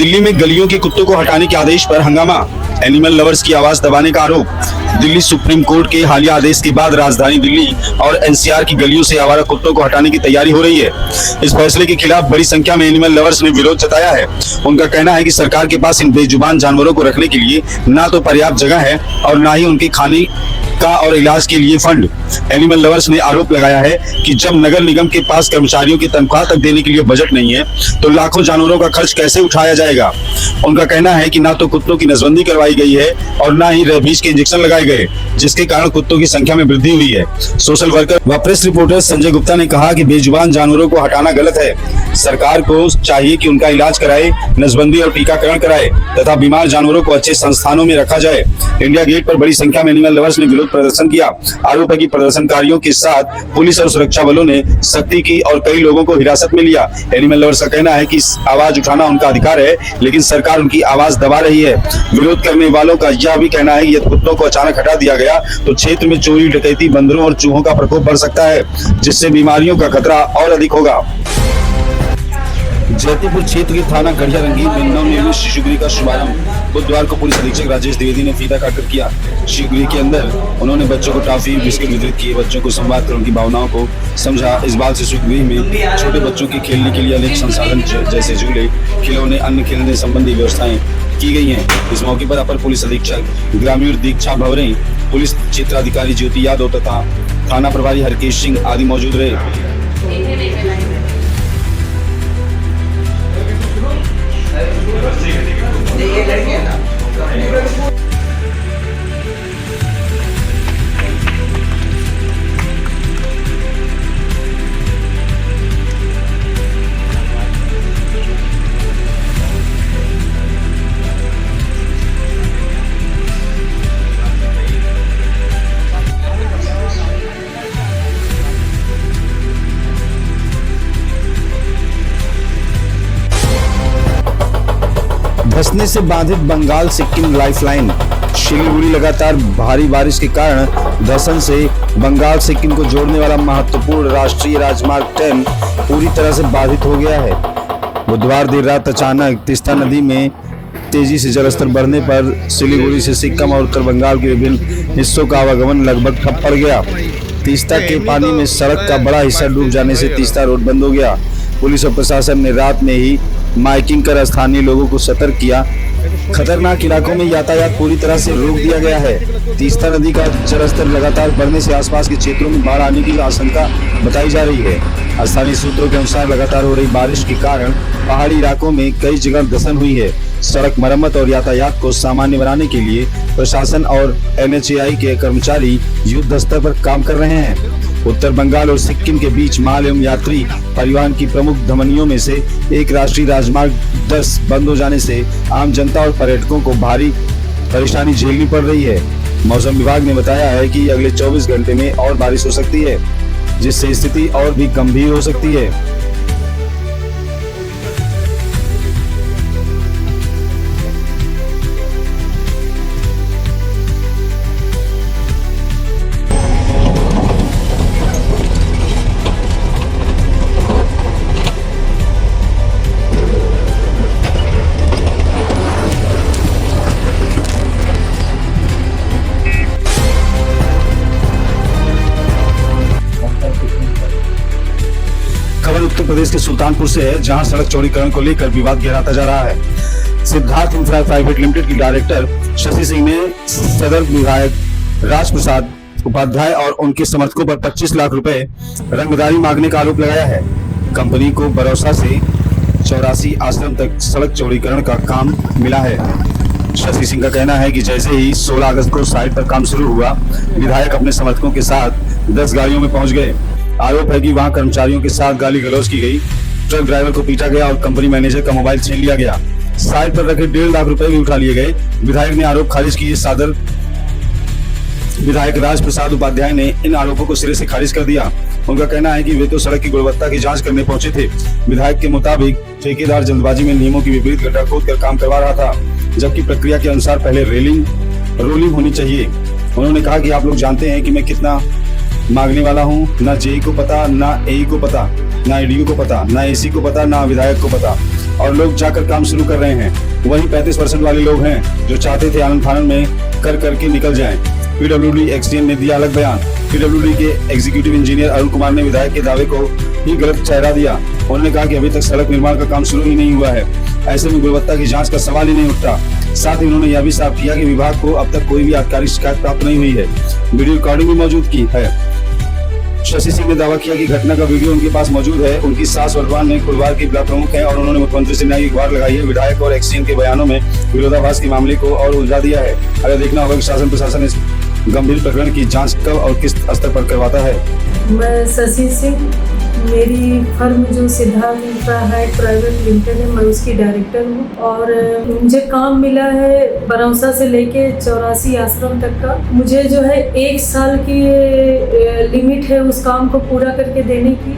दिल्ली में गलियों के कुत्तों को हटाने के आदेश पर हंगामा, एनिमल लवर्स की आवाज दबाने का आरोप। दिल्ली सुप्रीम कोर्ट के हालिया आदेश के बाद राजधानी दिल्ली और एनसीआर की गलियों से आवारा कुत्तों को हटाने की तैयारी हो रही है। इस फैसले के खिलाफ बड़ी संख्या में एनिमल लवर्स ने विरोध जताया है। उनका कहना है कि सरकार के पास इन बेजुबान जानवरों को रखने के लिए ना तो पर्याप्त जगह है और ना ही उनके खाने का और इलाज के लिए फंड। एनिमल लवर्स ने आरोप लगाया है कि जब नगर निगम के पास कर्मचारियों की तनख्वाह तक देने के लिए बजट नहीं है तो लाखों जानवरों का खर्च कैसे उठाया जाएगा। उनका कहना है कि ना तो कुत्तों की नसबंदी करवाई गई है और ना ही रेबीज के इंजेक्शन लगाए गए, जिसके कारण कुत्तों की संख्या में वृद्धि हुई है। सोशल वर्कर व प्रेस रिपोर्टर संजय गुप्ता ने कहा कि बेजुबान जानवरों को हटाना गलत है। सरकार को चाहिए कि उनका इलाज कराए, नसबंदी और टीकाकरण कराए तथा बीमार जानवरों को अच्छे संस्थानों में रखा जाए। इंडिया गेट पर बड़ी संख्या में एनिमल लवर्स ने विरोध प्रदर्शन किया। आरोप है कि प्रदर्शनकारियों के साथ पुलिस और सुरक्षा बलों ने सख्ती की और कई लोगों को हिरासत में लिया। एनिमल लवर्स का कहना है कि आवाज उठाना उनका अधिकार है, लेकिन सरकार उनकी आवाज दबा रही है। विरोध करने वालों का यह भी कहना है कि यदि कुत्तों को अचानक हटा दिया गया तो क्षेत्र में चोरी, डकैती, बंदरों और चूहों का प्रकोप बढ़ सकता है, जिससे बीमारियों का खतरा और अधिक होगा। जयपुर क्षेत्र के थाना गढ़िया रंगीन में नवनिर्मित शिशु गृह का शुभारंभ बुधवार को पुलिस अधीक्षक राजेश द्विवेदी ने फीता काटकर किया। शिशु गृह के अंदर उन्होंने बच्चों को टॉफी, बिस्किट वितरित किए, बच्चों को संवाद कर उनकी भावनाओं को समझा। इस बाल शिशु गृह में छोटे बच्चों के खेलने के लिए अनेक संसाधन जैसे झूले, खिलौने, अन्य खेलने संबंधी व्यवस्थाएं की गई हैं। इस मौके पर अपर पुलिस अधीक्षक ग्रामीण दीक्षा भवरे, पुलिस क्षेत्राधिकारी ज्योति यादव तथा थाना प्रभारी हरकेश सिंह आदि मौजूद रहे। धंसने से बाधित बंगाल सिक्किम लाइफलाइन। शिलीगुड़ी लगातार भारी बारिश के कारण धंसन से बंगाल सिक्किम को जोड़ने वाला महत्वपूर्ण राष्ट्रीय राजमार्ग 10 पूरी तरह से बाधित हो गया है। बुधवार देर रात अचानक तीस्ता नदी में तेजी से जलस्तर बढ़ने पर शिलीगुड़ी से सिक्किम और उत्तर बंगाल के विभिन्न हिस्सों का आवागमन लगभग ठप पड़ गया। तीस्ता के पानी में सड़क का बड़ा हिस्सा डूब जाने से तीस्ता रोड बंद हो गया। पुलिस और प्रशासन ने रात में ही माइकिंग कर स्थानीय लोगों को सतर्क किया। खतरनाक इलाकों में यातायात पूरी तरह से रोक दिया गया है। तीस्ता नदी का जलस्तर लगातार बढ़ने से आसपास के क्षेत्रों में बाढ़ आने की आशंका बताई जा रही है। स्थानीय सूत्रों के अनुसार लगातार हो रही बारिश के कारण पहाड़ी इलाकों में कई जगह धंसन हुई है। सड़क मरम्मत और यातायात को सामान्य बनाने के लिए प्रशासन और NHAI के कर्मचारी युद्ध स्तर पर काम कर रहे हैं। उत्तर बंगाल और सिक्किम के बीच माल एवं यात्री परिवहन की प्रमुख धमनियों में से एक राष्ट्रीय राजमार्ग 10 बंद हो जाने से आम जनता और पर्यटकों को भारी परेशानी झेलनी पड़ रही है। मौसम विभाग ने बताया है कि अगले 24 घंटे में और बारिश हो सकती है, जिससे स्थिति और भी गंभीर हो सकती है। खबर उत्तर प्रदेश के सुल्तानपुर से है, जहां सड़क चौड़ीकरण को लेकर विवाद गहराता जा रहा है। सिद्धार्थ इंफ्रा प्राइवेट लिमिटेड की डायरेक्टर शशि सिंह ने सदर विधायक राज प्रसाद उपाध्याय और उनके समर्थकों पर 25 लाख रुपए रंगदारी मांगने का आरोप लगाया है। कंपनी को बरौसा से 84 आश्रम तक सड़क चौड़ीकरण का काम मिला है। शशि सिंह का कहना है कि जैसे ही 16 अगस्त को साइट पर काम शुरू हुआ, विधायक अपने समर्थकों के साथ 10 गाड़ियों में पहुंच गए। आरोप है कि वहां कर्मचारियों के साथ गाली गलौज की गई, ट्रक ड्राइवर को पीटा गया और कंपनी मैनेजर का मोबाइल छीन लिया गया। साइट पर रखे 1.5 लाख रुपए भी उठा लिए गए। विधायक ने आरोप खारिज किए। सदर विधायक राज प्रसाद उपाध्याय ने इन आरोपों को सिरे से खारिज कर दिया। उनका कहना है कि वे तो सड़क की गुणवत्ता की जांच करने पहुंचे थे। विधायक के मुताबिक ठेकेदार जल्दबाजी में नियमों की विपरीत गड्ढा खोद कर काम करवा रहा था, जबकि प्रक्रिया के अनुसार पहले रोलिंग होनी चाहिए। उन्होंने कहा कि आप लोग जानते हैं कि मैं कितना मांगने वाला हूं। ना जेई को पता, ना एई को पता, ना एडीओ को पता, ना एसी को पता, ना विधायक को पता। और लोग जाकर काम शुरू कर रहे हैं। वहीं 35% वाले लोग हैं जो चाहते थे आनंद फानन में कर करके निकल जाएं। पीडब्ल्यूडी एक्सडीएम ने दिया अलग बयान। पीडब्ल्यूडी के एग्जीक्यूटिव इंजीनियर अरुण कुमार ने विधायक के दावे को ही गलत ठहरा दिया। उन्होंने कहा कि अभी तक सड़क निर्माण का काम शुरू ही नहीं हुआ है, ऐसे में गुणवत्ता की जांच का सवाल ही नहीं उठता। साथ ही उन्होंने यह भी साफ किया कि विभाग को अब तक कोई भी आधिकारिक शिकायत प्राप्त नहीं हुई है। वीडियो रिकॉर्डिंग भी मौजूद की है। शशि सिंह ने दावा किया कि घटना का वीडियो उनके पास मौजूद है। उनकी सास वर्तमान में कुलवार की ब्लॉक प्रमुख है और उन्होंने मुख्यमंत्री से न्याय की गुहार लगाई है। विधायक और एक्सडीएम के बयानों में विरोधाभास के मामले को और उलझा दिया है। अगर देखना होगा कि शासन प्रशासन इस गंभीर प्रकरण की जांच कब और किस स्तर पर करवाता है। मैं शशि सिंह, मेरी फर्म जो Siddharth infra height private limited है, मैं उसकी डायरेक्टर हूँ और मुझे काम मिला है बरौसा से लेके 84 आश्रम तक का। मुझे जो है 1 साल की लिमिट है उस काम को पूरा करके देने की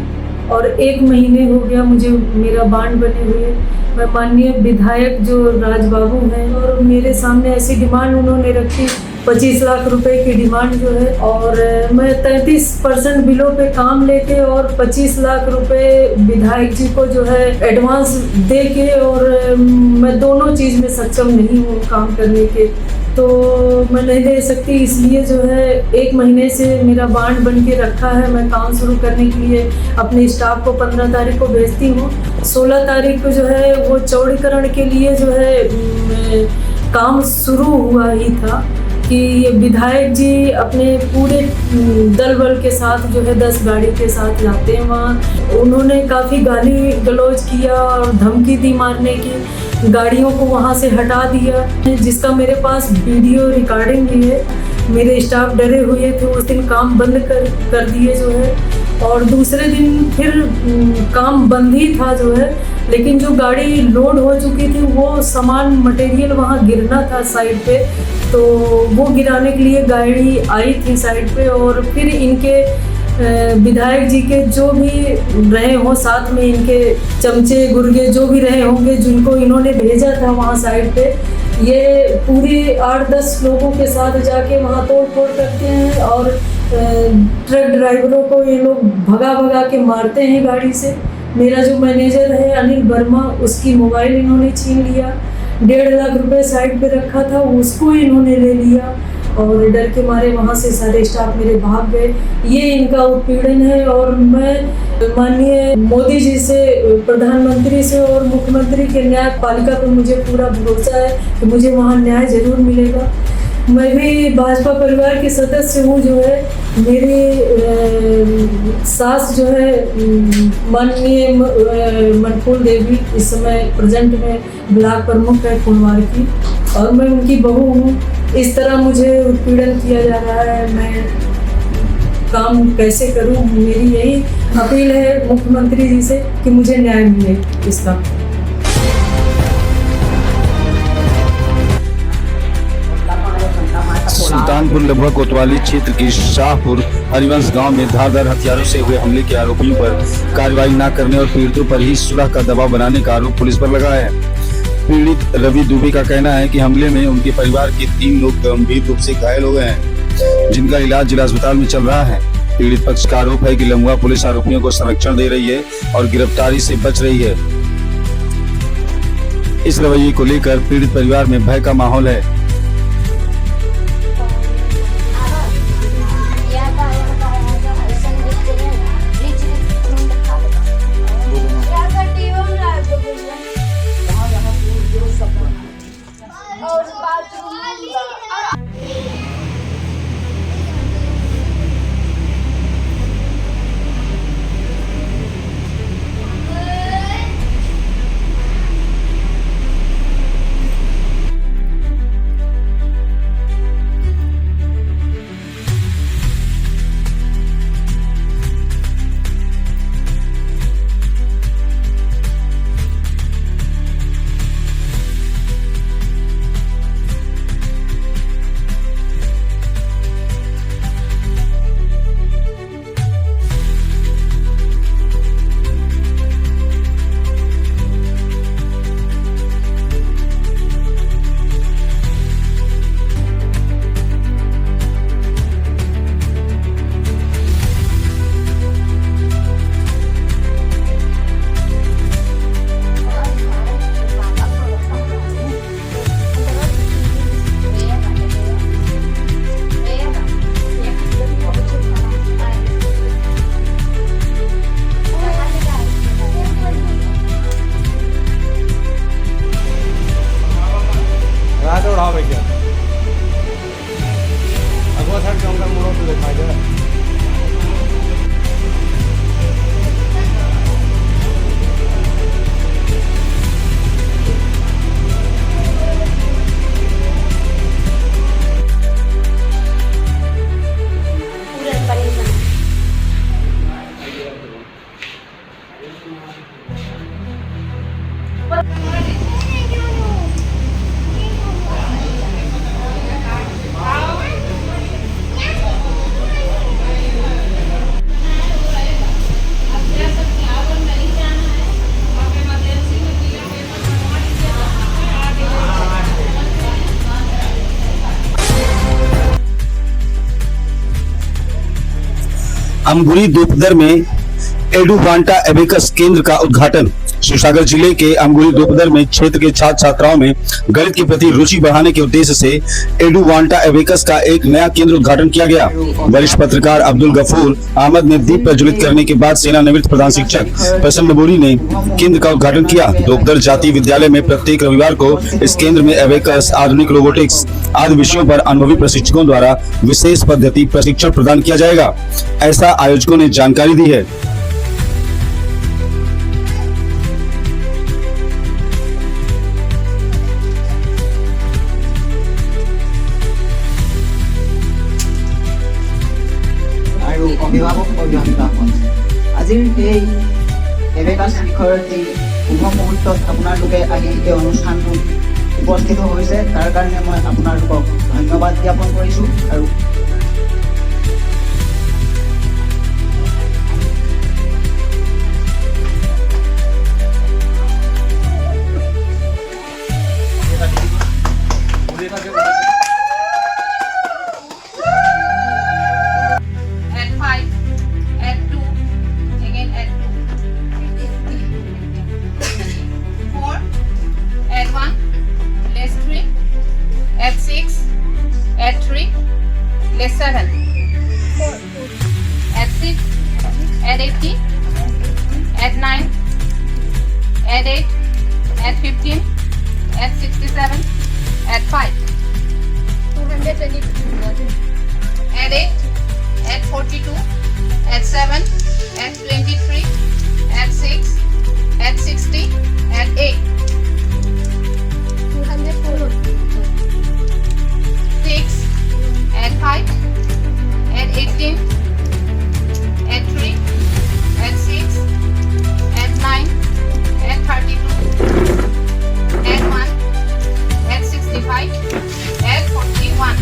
और 1 महीने हो गया मुझे मेरा बांड बने हुए। मैं माननीय विधायक जो राजबाबू हैं और मेरे सामने ऐसी डिमांड उन्होंने रखी 25 लाख रुपए की डिमांड जो है और मैं 33% बिलों पे काम लेके और 25 लाख रुपए विधायक जी को जो है एडवांस दे के और मैं दोनों चीज़ में सक्षम नहीं हूँ काम करने के, तो मैं नहीं दे सकती। इसलिए जो है 1 महीने से मेरा बांड बन के रखा है। मैं काम शुरू करने के लिए अपने स्टाफ को 15 तारीख को भेजती हूँ। 16 तारीख को जो है वो चौड़ीकरण के लिए जो है काम शुरू हुआ ही था कि ये विधायक जी अपने पूरे दल बल के साथ जो है 10 गाड़ी के साथ जाते हैं वहाँ। उन्होंने काफ़ी गाली गलौज किया और धमकी दी मारने की, गाड़ियों को वहाँ से हटा दिया, जिसका मेरे पास वीडियो रिकॉर्डिंग भी है। मेरे स्टाफ डरे हुए थे, उस दिन काम बंद कर दिए जो है और दूसरे दिन फिर काम बंद ही था जो है, लेकिन जो गाड़ी लोड हो चुकी थी वो सामान मटेरियल वहाँ गिरना था साइड पे, तो वो गिराने के लिए गाड़ी आई थी साइड पे और फिर इनके विधायक जी के जो भी रहे हों साथ में, इनके चमचे गुर्गे जो भी रहे होंगे जिनको इन्होंने भेजा था वहाँ साइड पे, ये पूरी 8-10 लोगों के साथ जाके वहाँ तोड़ फोड़ करते हैं और ट्रक ड्राइवरों को ये लोग भगा भगा के मारते हैं गाड़ी से। मेरा जो मैनेजर है अनिल वर्मा, उसकी मोबाइल इन्होंने छीन लिया। 1.5 लाख रुपए साइड पे रखा था उसको इन्होंने ले लिया और डर के मारे वहाँ से सारे स्टाफ मेरे भाग गए। ये इनका उत्पीड़न है और मैं माननीय मोदी जी से, प्रधानमंत्री से और मुख्यमंत्री के न्यायपालिका पर मुझे पूरा भरोसा है कि मुझे वहाँ न्याय जरूर मिलेगा। मैं भी भाजपा परिवार के सदस्य हूँ जो है। मेरी सास जो है माननीय मनफूल देवी इस समय प्रेजेंट में ब्लॉक प्रमुख है कुलवार की और मैं उनकी बहू हूँ। इस तरह मुझे उत्पीड़न किया जा रहा है, मैं काम कैसे करूँ? मेरी यही अपील है मुख्यमंत्री जी से कि मुझे न्याय मिले इसका। सुल्तानपुर लगभग कोतवाली क्षेत्र की शाहपुर हरिवंश गांव में धारदार हथियारों से हुए हमले के आरोपियों पर कार्रवाई न करने और पीड़ितों पर ही सुलह का दबाव बनाने का आरोप पुलिस पर लगा है। पीड़ित रवि दुबे का कहना है कि हमले में उनके परिवार के 3 लोग गंभीर रूप से घायल हो गए हैं, जिनका इलाज जिला अस्पताल में चल रहा है। पीड़ित पक्ष का आरोप है कि लम्बा पुलिस आरोपियों को संरक्षण दे रही है और गिरफ्तारी से बच रही है। इस रवैये को लेकर पीड़ित परिवार में भय का माहौल है। अमगुरी दोपदर में एडुवांटा एबेकस केंद्र का उद्घाटन। शिवसागर जिले के अमगुरी दोपदर में क्षेत्र के छात्र छात्राओं में गणित के प्रति रुचि बढ़ाने के उद्देश्य से एडुवांटा एबेकस का एक नया केंद्र उद्घाटन किया गया। वरिष्ठ पत्रकार अब्दुल गफूर अहमद ने दीप प्रज्वलित करने के बाद सेवानिवृत्त प्रधान शिक्षक प्रसन्न बोरी ने केंद्र का उद्घाटन किया। दोपदर जातीय विद्यालय में प्रत्येक रविवार को इस केंद्र में एबेकस, आधुनिक रोबोटिक्स आदि विषयों पर अनुभवी प्रशिक्षकों द्वारा विशेष पद्धति प्रशिक्षण प्रदान किया जाएगा, ऐसा आयोजकों ने जानकारी दी है। আৰু অভিভাৱক অভিভাৱিকাসকল, আজিৰ এই এবেকাছ শিক্ষাৰ্থী শুভ মুহূৰ্তত আপোনালোকে আহি এই অনুষ্ঠানটোত উপস্থিত হৈছে, তাৰ কাৰণে মই আপোনালোকক ধন্যবাদ জ্ঞাপন কৰিছোঁ। আৰু add 5, add 2, again add 2, 4, add 1, less 3, add 6, add 3, less 7, add 6, add 80, add 9, add 8, add 15, add 67, add 5, 222, add 8, add 42, add 7, add 23, add 6, add 60, add 8, 204, 6, add 5, add 18, add 3, add 6, add 9, add 32, add 1, add 65, add 41,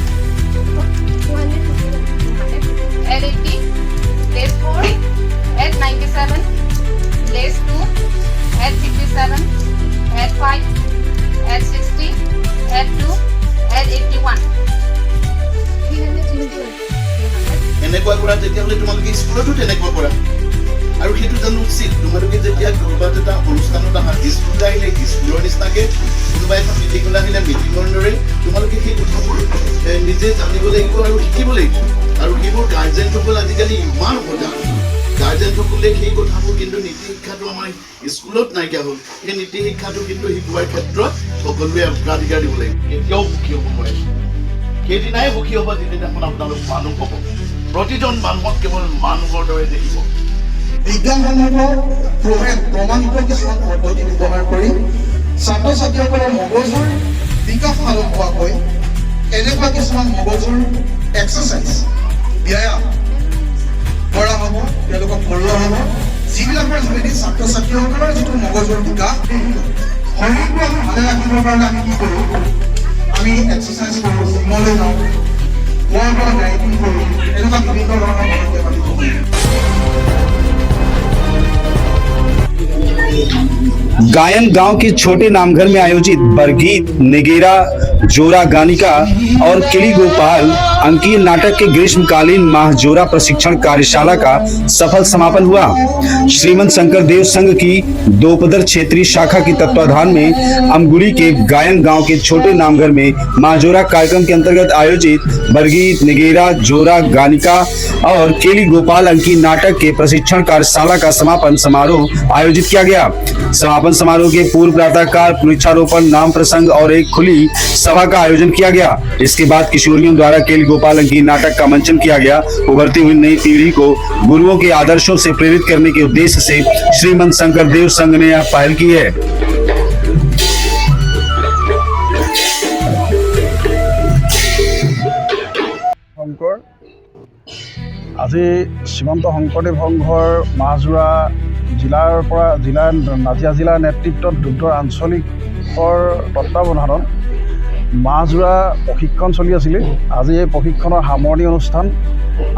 251, add 80, less 4, add 97, less 2, add 57, add 5, add 60, add 2, add 81, 321, এনেকুৱা কৰা তেতিয়াহ'লে তোমালোকে স্কুলতো তেনেকুৱা কৰা আৰু সেইটো জানো উচিত। তোমালোকে যেতিয়া ক'ৰবাত এটা অনুষ্ঠানত আহা, স্কুল আহিলে স্কুলৰ নিচিনাকে, কোনোবা এখন মিটিঙলৈ আহিলে মিটিঙৰ দৰে তোমালোকে সেই কথাবোৰ নিজে জানিব লাগিব আৰু শিকিব লাগিব। আৰু সেইবোৰ গাৰ্জেনসকল আজিকালি ইমান সজাগ, গাৰ্জেনসকলে সেই কথাবোৰ কিন্তু নীতি শিক্ষাটো আমাৰ স্কুলত নাইকিয়া হ'ল। সেই নীতি শিক্ষাটো কিন্তু শিকোৱাৰ ক্ষেত্ৰত সকলোৱে অগ্ৰাধিকাৰ দিব লাগিব। কেতিয়াও সুখী হ'ব নোৱাৰে, সেইদিনাই সুখী হ'ব যিদিনাখন আপোনালোক মানুহ হ'ব। প্ৰতিজন মানুহক কেৱল মানুহৰ দৰে দেখিব। বিজ্ঞানসন্মত প্ৰমাণিত কিছুমান পদ্ধতি ব্যৱহাৰ কৰি ছাত্ৰ ছাত্ৰীসকলৰ মগজুৰ বিকাশ সাধন হোৱাকৈ এনেকুৱা কিছুমান মগজুৰ এক্সাৰচাইজ, ব্যায়াম কৰা হ'ব, তেওঁলোকক কৰোৱা হ'ব, যিবিলাকৰ যোগেদি ছাত্ৰ ছাত্ৰীসকলৰ যিটো মগজুৰ বিকাশ, শৰীৰটো আমি ভালে ৰাখিবৰ কাৰণে আমি কি কৰোঁ, আমি এক্সাৰচাইজ কৰোঁ, জিমলৈ যাওঁ, খোৱাৰ পৰা ডায়েটিং কৰোঁ, এনেকুৱা বিভিন্ন ধৰণৰ পদক্ষেপ আমি কৰোঁ। गायन गांव के छोटे नामघर में आयोजित बरगीत, निगेरा, जोरा गानिका और किली गोपाल अंकीय नाटक के ग्रीष्मकालीन माहजोरा प्रशिक्षण कार्यशाला का सफल समापन हुआ। श्रीमंत शंकर देव संघ की दोपदर क्षेत्रीय शाखा की तत्वाधान में अमगुरी के गायन गांव के छोटे नामघर में माहजोरा कार्यक्रम के अंतर्गत आयोजित बरगीत, निगेरा, जोरा गानिका और केली गोपाल अंकीय नाटक के प्रशिक्षण कार्यशाला का समापन समारोह आयोजित किया गया। समापन समारोह के पूर्व प्रातःकाल वृक्षारोपण, नाम प्रसंग और एक खुली सभा का आयोजन किया गया। इसके बाद किशोरियों द्वारा केली गोपाल अंकीय नाटक का मंचन किया गया। उभरती हुई नई पीढ़ी को गुरुओं के आदर्शों से प्रेरित करने के उद्देश्य से श्रीमंत शंकर देव संघ ने यह पहल की है। শংকৰ আজি শ্ৰীমন্ত শংকৰদেৱ সংঘৰ মাহজোৰা নাজিয়া জিলাৰ নেতৃত্বত দুগ্ধৰ আঞ্চলিকৰ তত্বাৱধানত মাহজোৰা প্ৰশিক্ষণ চলি আছিলে। আজি এই প্ৰশিক্ষণৰ সামৰণি অনুষ্ঠান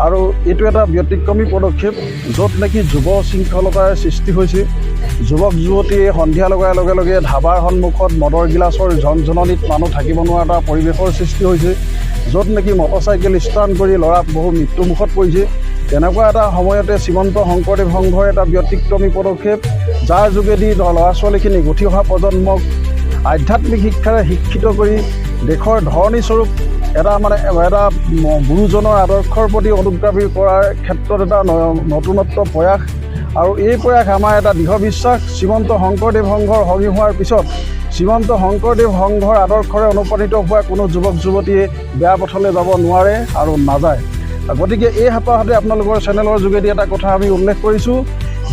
আৰু এইটো এটা ব্যতিক্ৰমী পদক্ষেপ, য'ত নেকি যুৱ শৃংখলতাৰ সৃষ্টি হৈছে। যুৱক যুৱতীয়ে সন্ধিয়া লগাৰ লগে লগে ধাবাৰ সন্মুখত মদৰ গিলাচৰ ঝনঝননিত মানুহ থাকিব নোৱাৰা এটা পৰিৱেশৰ সৃষ্টি হৈছে, য'ত নেকি মটৰচাইকেল ষ্টাণ্ট কৰি ল'ৰা বহু মৃত্যুমুখত পৰিছে। তেনেকুৱা এটা সময়তে শ্ৰীমন্ত শংকৰদেৱ সংঘৰ এটা ব্যতিক্ৰমী পদক্ষেপ, যাৰ যোগেদি ল'ৰা ছোৱালীখিনিক উঠি অহা প্ৰজন্মক আধ্যাত্মিক শিক্ষাৰে শিক্ষিত কৰি দেশৰ ধৰণীস্বৰূপ এটা গুৰুজনৰ আদৰ্শৰ প্ৰতি অনুগামী কৰাৰ ক্ষেত্ৰত এটা নতুনত্ব প্ৰয়াস। আৰু এই প্ৰয়াস আমাৰ এটা দৃঢ় বিশ্বাস, শ্ৰীমন্ত শংকৰদেৱ সংঘৰ সংগী হোৱাৰ পিছত শ্ৰীমন্ত শংকৰদেৱ সংঘৰ আদৰ্শৰে অনুপ্ৰাণিত হোৱা কোনো যুৱক যুৱতীয়ে বেয়া পথলৈ যাব নোৱাৰে আৰু নাযায়। গতিকে এই হেঁপাহতে আপোনালোকৰ চেনেলৰ যোগেদি এটা কথা আমি উল্লেখ কৰিছোঁ,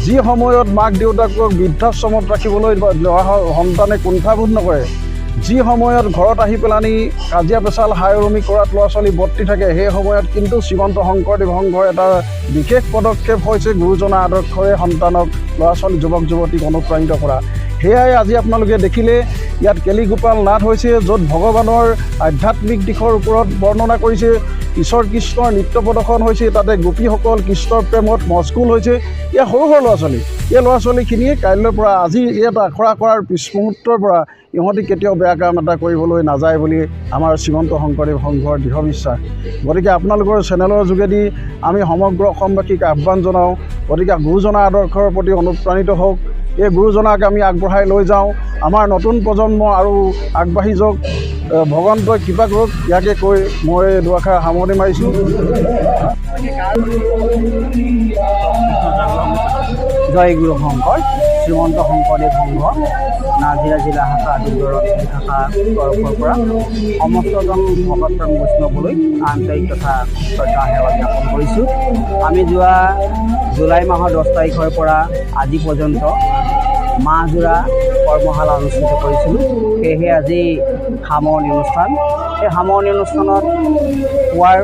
যি সময়ত মাক দেউতাকক বৃদ্ধাশ্ৰমত ৰাখিবলৈ সন্তানে কুণ্ঠাবোধ নকৰে, যি সময়ত ঘৰত আহি পেলানি কাজিয়া পেচাল হাই উৰুমি কৰাত ল'ৰা ছোৱালী বৰ্তি থাকে, সেই সময়ত কিন্তু শ্ৰীমন্ত শংকৰদেৱ সংঘৰ এটা বিশেষ পদক্ষেপ হৈছে গুৰুজনাৰ আদৰ্শৰে সন্তানক ল'ৰা ছোৱালী যুৱক যুৱতীক অনুপ্ৰাণিত কৰা। সেয়াই আজি আপোনালোকে দেখিলে ইয়াত কেলিগোপাল নাট হৈছে, য'ত ভগৱানৰ আধ্যাত্মিক দিশৰ ওপৰত বৰ্ণনা কৰিছে, ঈশ্বৰ কৃষ্ণৰ নৃত্য প্ৰদৰ্শন হৈছে, তাতে গোপীসকল কৃষ্ণৰ প্ৰেমত মচগুল হৈছে। এয়া সৰু সৰু ল'ৰা ছোৱালী, এই ল'ৰা ছোৱালীখিনিয়ে কাইলৈৰ পৰা আজি ইয়াত আখৰা কৰাৰ পিছ মুহূৰ্তৰ পৰা ইহঁতি কেতিয়াও বেয়া কাম এটা কৰিবলৈ নাযায় বুলি আমাৰ শ্ৰীমন্ত শংকৰদেৱ সংঘৰ দৃঢ় বিশ্বাস। গতিকে আপোনালোকৰ চেনেলৰ যোগেদি আমি সমগ্ৰ অসমবাসীক আহ্বান জনাওঁ, গতিকে গুৰুজনাৰ আদৰ্শৰ প্ৰতি অনুপ্ৰাণিত হওক, এই গুৰুজনাক আমি আগবঢ়াই লৈ যাওঁ, আমাৰ নতুন প্ৰজন্ম আৰু আগবাঢ়ি যাওক, ভগৱন্তই কৃপা কৰক। ইয়াকে কৈ মই দুআষাৰ সামৰণি মাৰিছোঁ। জয় গুৰু শংকৰ। শ্ৰীমন্ত শংকৰদেৱ সংঘ নাজিৰা জিলা শাখা দুৰ্দৰ শাখা তৰফৰ পৰা সমস্তজন ভকতজন বৈষ্ণৱলৈ আন্তৰিক তথা শ্ৰদ্ধা সেৱা জ্ঞাপন কৰিছোঁ। আমি যোৱা জুলাই মাহৰ 10 তাৰিখৰ পৰা আজি পৰ্যন্ত মাহজোৰা কৰ্মশালা অনুষ্ঠিত কৰিছিলোঁ। সেয়েহে আজি সামৰণি অনুষ্ঠান। এই সামৰণি অনুষ্ঠানত পুৱাৰ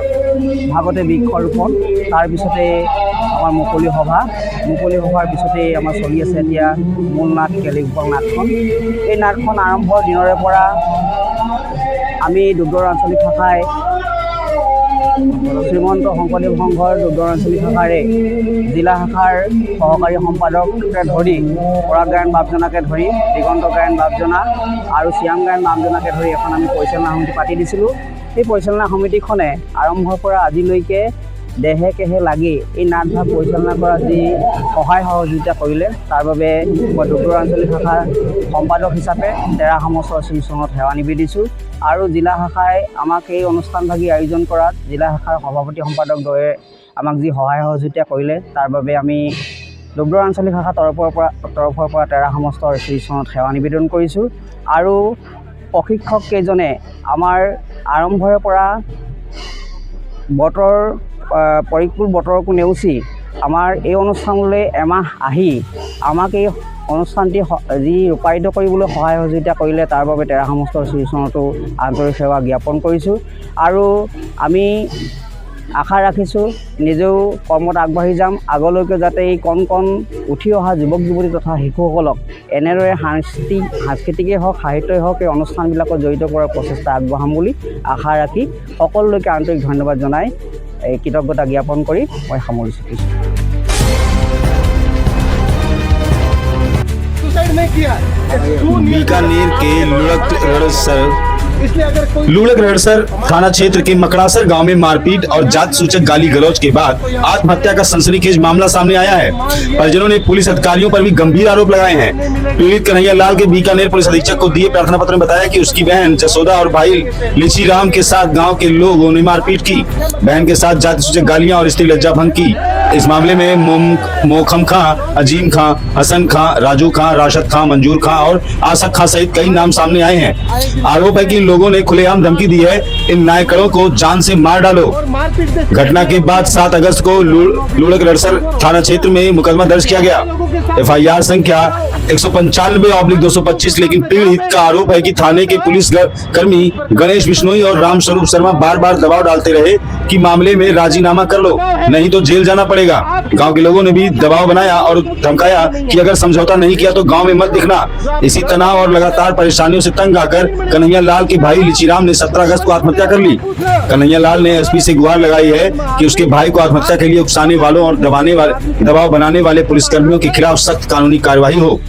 ভাগতে বৃক্ষৰোপণ, তাৰপিছতে আমাৰ মুকলি সভাৰ পিছতে আমাৰ চলি আছে এতিয়া মূল নাট কেলিগোপাল নাটখন। এই নাটখন আৰম্ভৰ দিনৰে পৰা আমি দুৰ্দৰ আঞ্চলিক শাখাই শ্ৰীমন্ত শংকৰদেৱ সংঘৰ দুৰ্দৰ আঞ্চলিক শাখাৰে জিলা শাখাৰ সহকাৰী সম্পাদককে ধৰি পৰাগ গায়ন বাপজনাকে ধৰি দিগন্ত গায়ন বাপজনা আৰু শ্যাম গায়ন বাপজনাকে ধৰি এখন আমি পৰিচালনা সমিতি পাতি দিছিলোঁ। সেই পৰিচালনা সমিতিখনে আৰম্ভৰ পৰা আজিলৈকে দেহে কেহে লাগি এই নাটভাগ পৰিচালনা কৰা যি সহায় সহযোগিতা কৰিলে, তাৰ বাবে মই দুৰ্দৰ আঞ্চলিক শাখাৰ সম্পাদক হিচাপে তেৰা সমস্ত শ্ৰীচৰণত সেৱা নিবেদিছোঁ। আৰু জিলা শাখাই আমাক এই অনুষ্ঠানভাগী আয়োজন কৰাত জিলা শাখাৰ সভাপতি সম্পাদকদ্বয়ে আমাক যি সহায় সহযোগিতা কৰিলে, তাৰ বাবে আমি দুৰ্দৰ আঞ্চলিক শাখাৰ তৰফৰ পৰা তেৰা সমস্ত শ্ৰীচৰণত সেৱা নিবেদন কৰিছোঁ। আৰু প্ৰশিক্ষক কেইজনে আমাৰ আৰম্ভৰে পৰা পৰিকূল বতৰকো নেওচি আমাৰ এই অনুষ্ঠানলৈ এমাহ আহি আমাক এই অনুষ্ঠানটি যি ৰূপায়িত কৰিবলৈ সহায় সহযোগিতা কৰিলে, তাৰ বাবে তেৰা সমস্ত শ্ৰীচৰণতো আন্তৰিক সেৱা জ্ঞাপন কৰিছোঁ। আৰু আমি আশা ৰাখিছোঁ নিজেও কৰ্মত আগবাঢ়ি যাম, আগলৈকে যাতে এই কণ উঠি অহা যুৱক যুৱতী তথা শিশুসকলক এনেদৰে সাংস্কৃতিকেই হওক সাহিত্যই হওক এই অনুষ্ঠানবিলাকত জড়িত কৰাৰ প্ৰচেষ্টা আগবঢ়াম বুলি আশা ৰাখি সকলোলৈকে আন্তৰিক ধন্যবাদ জনাই এই কৃতজ্ঞতা জ্ঞাপন কৰি মই সামৰিছোঁ। बीकानेर के लुड़करसर थाना क्षेत्र के मकड़ासर गांव में मारपीट और जात सूचक गाली गलौज के बाद आत्महत्या का सनसनीखेज मामला सामने आया है। परिजनों ने पुलिस अधिकारियों पर भी गंभीर आरोप लगाए हैं। पीड़ित कन्हैया लाल के बीकानेर पुलिस अधीक्षक को दिए प्रार्थना पत्र में बताया कि उसकी बहन जसोदा और भाई लिची राम के साथ गाँव के लोगों ने मारपीट की, बहन के साथ जाति सूचक गालियां और स्त्री लज्जा भंग की। इस मामले में मोखम खां, अजीम खां, हसन खां, राजू खां, राशद खां, मंजूर खां और आसक खां सहित कई नाम सामने आए हैं। आरोप है कि लोगों ने खुलेआम धमकी दी है, इन नायकड़ों को जान से मार डालो। घटना के बाद 7 अगस्त को लुड़करसर थाना क्षेत्र में मुकदमा दर्ज किया गया। FIR संख्या 195/225। लेकिन पीड़ित का आरोप है कि थाने के पुलिस कर्मी गणेश बिश्नोई और रामस्वरूप शर्मा बार बार दबाव डालते रहे कि मामले में राजीनामा कर लो, नहीं तो जेल जाना पड़ेगा। गांव के लोगों ने भी दबाव बनाया और धमकाया कि अगर समझौता नहीं किया तो गांव में मत दिखना। इसी तनाव और लगातार परेशानियों से तंग आकर कन्हैया लाल के भाई लिचीराम ने 17 अगस्त को आत्महत्या कर ली। कन्हैया लाल ने SP से गुहार लगाई है कि उसके भाई को आत्महत्या के लिए उकसाने वालों और दबाव बनाने वाले पुलिसकर्मियों के खिलाफ सख्त कानूनी कार्रवाई हो।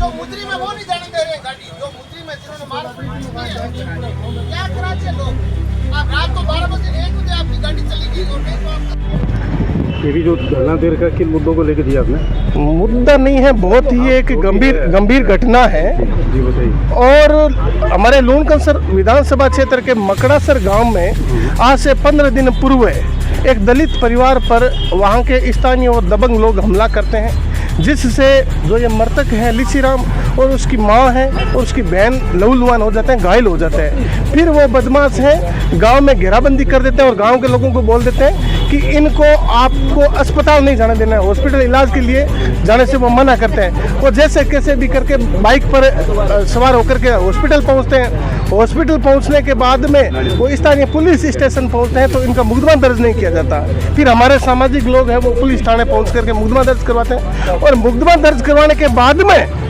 जो मुजरिम है वो नहीं जाने दे रहे गाड़ी, जो मुजरिम है जिन्होंने मार पीट की है, क्या कराचे लोग। आप रात को 12 बजे 1 बजे आपकी गाड़ी चली गई और नहीं तो आप ये भी जो धरना दे रखा, किन मुद्दों को लेकर दिया आपने? मुद्दा नहीं है, बहुत ही एक गंभीर घटना है। जी बताइए। और हमारे लूणकंसर विधानसभा क्षेत्र के मकड़ासर गांव में आज से 15 दिन पूर्व एक दलित परिवार पर वहां के स्थानीय और दबंग लोग हमला करते हैं, जिससे जो ये मृतक है लिचीराम और उसकी माँ है और उसकी बहन लहूलुहान हो जाते हैं, घायल हो जाते हैं। फिर वो बदमाश है गांव में घेराबंदी कर देते हैं और गांव के लोगों को बोल देते हैं कि इनको आपको अस्पताल नहीं जाने देना है, हॉस्पिटल इलाज के लिए जाने से वो मना करते हैं। वो जैसे कैसे भी करके बाइक पर सवार होकर के हॉस्पिटल पहुंचते हैं। हॉस्पिटल पहुंचने के बाद में वो स्थानीय पुलिस स्टेशन पहुंचते हैं तो इनका मुकदमा दर्ज नहीं किया जाता। फिर हमारे सामाजिक लोग हैं वो पुलिस थाने पहुंच करके मुकदमा दर्ज करवाते हैं और मुकदमा दर्ज करवाने के बाद में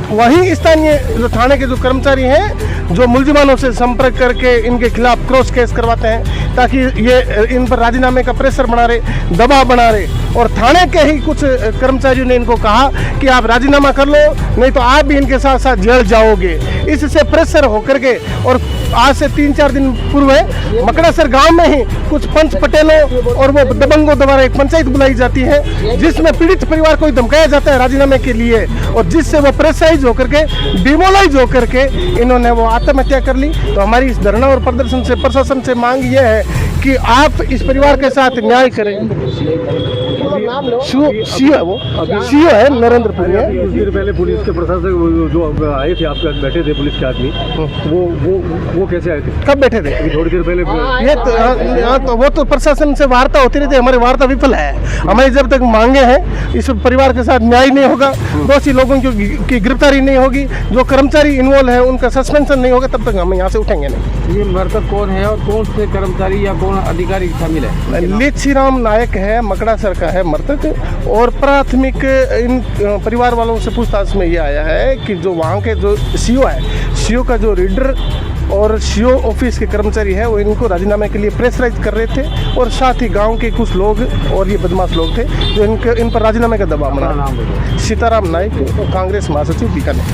वहीं स्थानीय जो थाने के जो कर्मचारी हैं जो मुलजिमानों से संपर्क करके इनके खिलाफ क्रॉस केस करवाते हैं ताकि ये इन पर राजीनामे का प्रेशर बना रहे, दबाव बना रहे। और थाने के ही कुछ कर्मचारियों ने इनको कहा कि आप राजीनामा कर लो, नहीं तो आप भी इनके साथ साथ जेल जाओगे। इससे प्रेशर होकर के और आज से 3-4 दिन पूर्व मकड़ासर गांव में ही कुछ पंच पटेलों और वो दबंगों द्वारा एक पंचायत बुलाई जाती है जिसमें पीड़ित परिवार को धमकाया जाता है राजीनामे के लिए, और जिससे वो प्रेशराइज होकर के डिमोलाइज होकर के इन्होंने वो आत्महत्या कर ली। तो हमारी इस धरना और प्रदर्शन से प्रशासन से मांग ये है कि आप इस परिवार के साथ न्याय करें। सीओ है नरेंद्र पुनिया। कुछ देर पहले पुलिस के प्रशासक जो आए थे आपके बैठे थे पुलिस के आदमी, वो कैसे आए थे? कब बैठे थे? थोड़ी देर पहले। ये तो वो तो प्रशासन से वार्ता होती रहती है, हमारी वार्ता विफल है। हमारी जब तक मांगे हैं इस परिवार के साथ न्याय नहीं होगा, दोषी लोगों की गिरफ्तारी नहीं होगी, जो कर्मचारी इन्वॉल्व है उनका सस्पेंशन नहीं होगा, तब तक हम यहाँ से उठेंगे नहीं। ये मृतक कौन है और कौन से कर्मचारी या कौन अधिकारी शामिल है? लिचीराम नायक है, मकड़ासर का है मृतक। और प्राथमिक इन परिवार वालों से पूछताछ में ये आया है कि जो वहाँ के जो सीओ है, सीओ का जो रीडर और सीओ ऑफिस के कर्मचारी है वो इनको राजीनामे के लिए प्रेशराइज कर रहे थे, और साथ ही गांव के कुछ लोग और ये बदमाश लोग थे जो इन पर राजीनामे का दबाव बना। सीताराम नायक, कांग्रेस महासचिव, बीकानेर।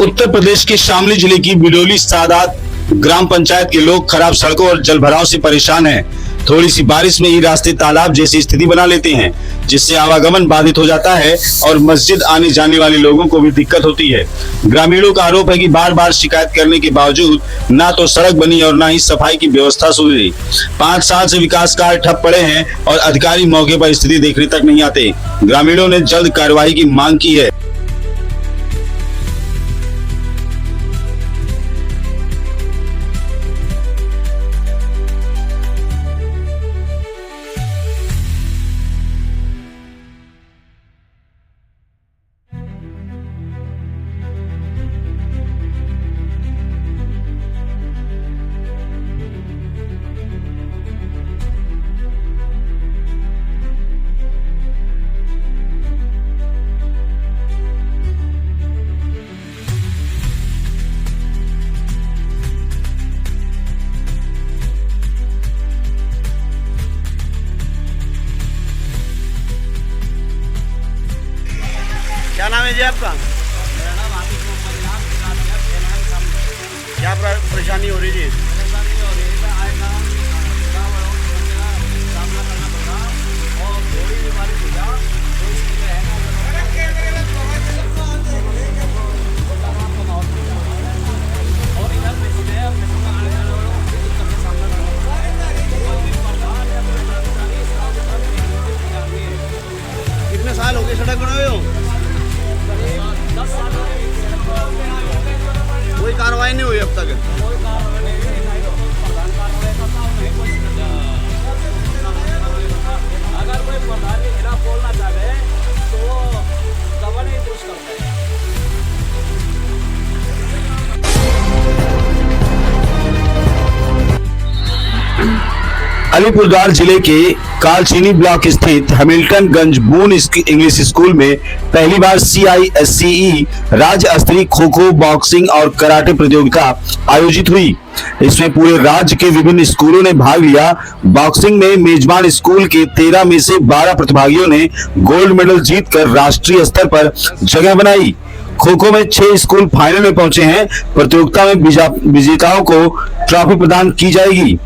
उत्तर प्रदेश के शामली जिले की बिडोली सादात ग्राम पंचायत के लोग खराब सड़कों और जलभराव से परेशान हैं। थोड़ी सी बारिश में ही रास्ते तालाब जैसी स्थिति बना लेते हैं, जिससे आवागमन बाधित हो जाता है और मस्जिद आने जाने वाले लोगों को भी दिक्कत होती है। ग्रामीणों का आरोप है कि बार बार शिकायत करने के बावजूद ना तो सड़क बनी और ना ही सफाई की व्यवस्था सुधरी। 5 साल से विकास कार्य ठप पड़े हैं और अधिकारी मौके पर स्थिति देखने तक नहीं आते। ग्रामीणों ने जल्द कार्रवाई की मांग की है। क्या नाम है जी आपका? मेरा नाम आतिश मोहम्मद इनाम। क्या परेशानी हो रही है? परेशानी हो रही है, आए काम सामना करना पड़ रहा, और थोड़ी भी बारिश हो जा तो इसमें रहना और इधर में सीधे आने जाने वालों को दिक्कत का सामना करना पड़ता है। कितने साल हो गए सड़क बनाए हो? कोई कार्रवाई नहीं हुई अब तक? अगर कोई प्रधान के खिलाफ बोलना चाहे तो दबा नहीं कुछ करता है। अलीपुरद्वार जिले के कालचीनी ब्लॉक स्थित हैमिल्टनगंज बून इंग्लिश स्कूल में पहली बार CISCE राज्य स्तरीय खो खो, बॉक्सिंग और कराटे प्रतियोगिता आयोजित हुई। इसमें पूरे राज्य के विभिन्न स्कूलों ने भाग लिया। बॉक्सिंग में मेजबान स्कूल के 13 में से 12 प्रतिभागियों ने गोल्ड मेडल जीतकर राष्ट्रीय स्तर पर जगह बनाई। खो खो में 6 स्कूल फाइनल में पहुंचे हैं। प्रतियोगिता में विजेताओं को ट्रॉफी प्रदान की जाएगी।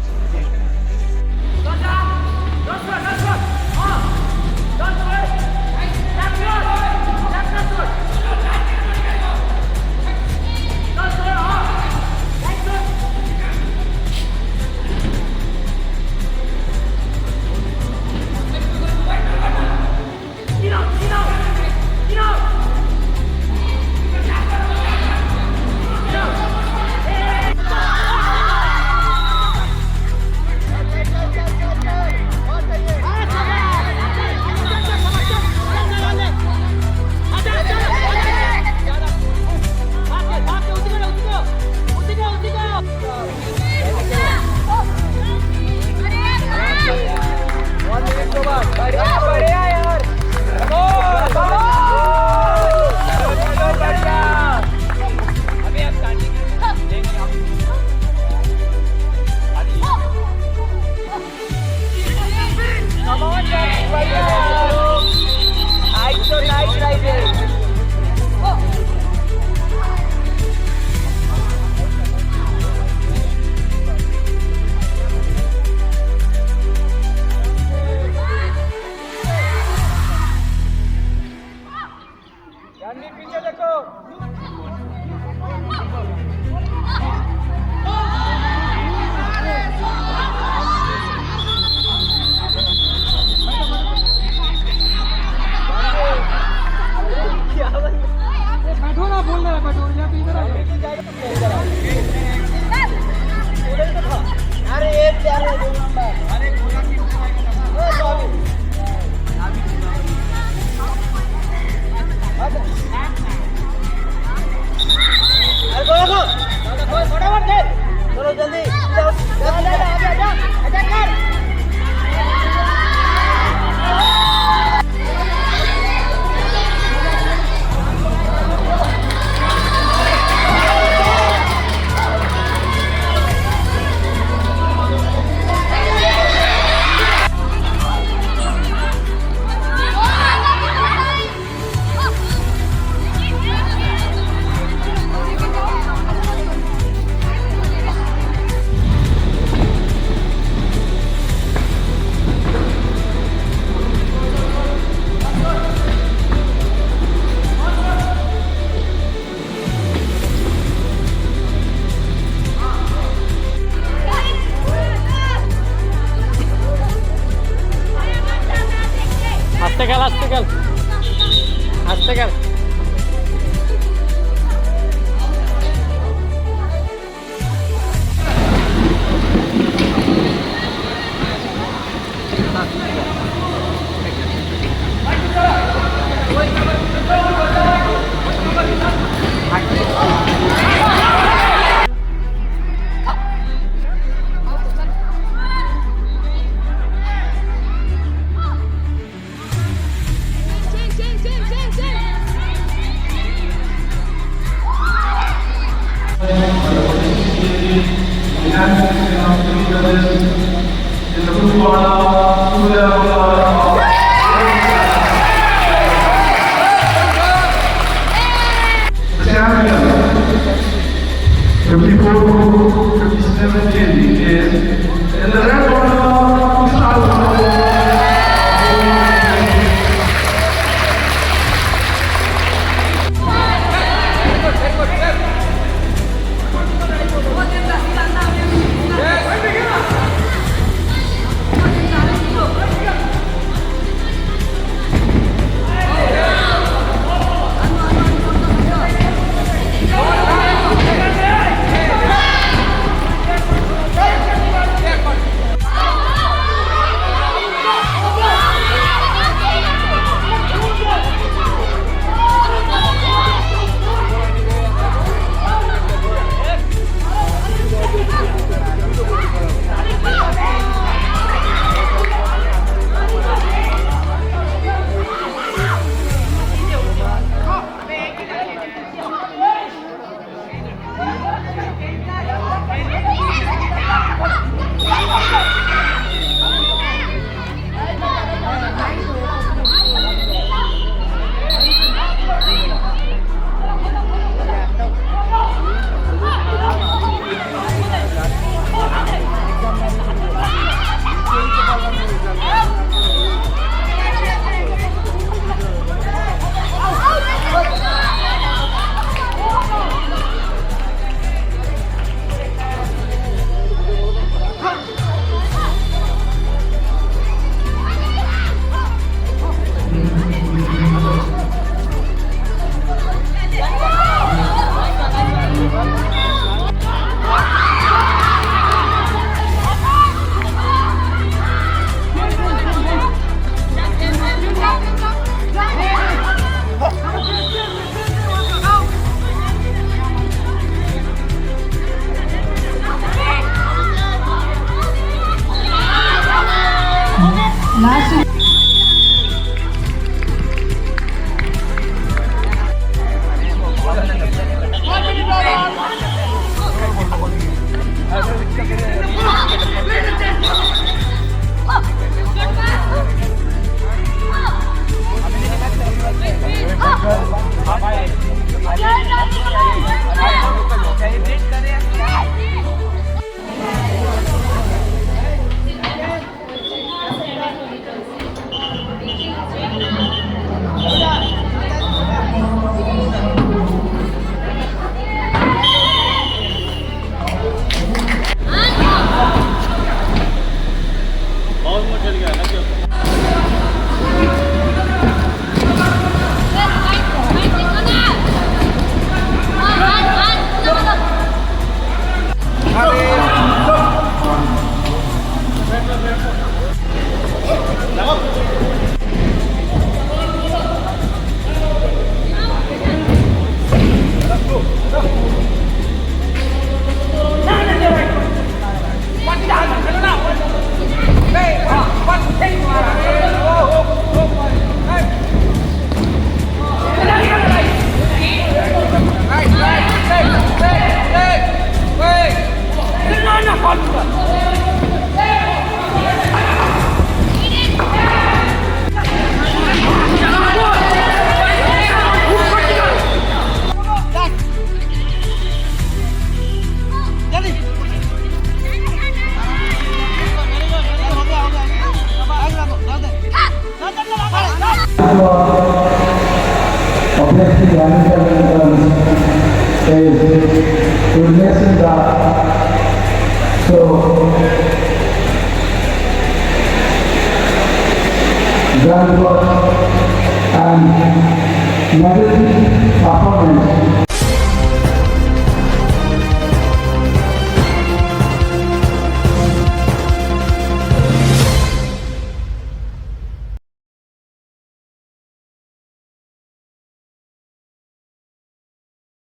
and negative performance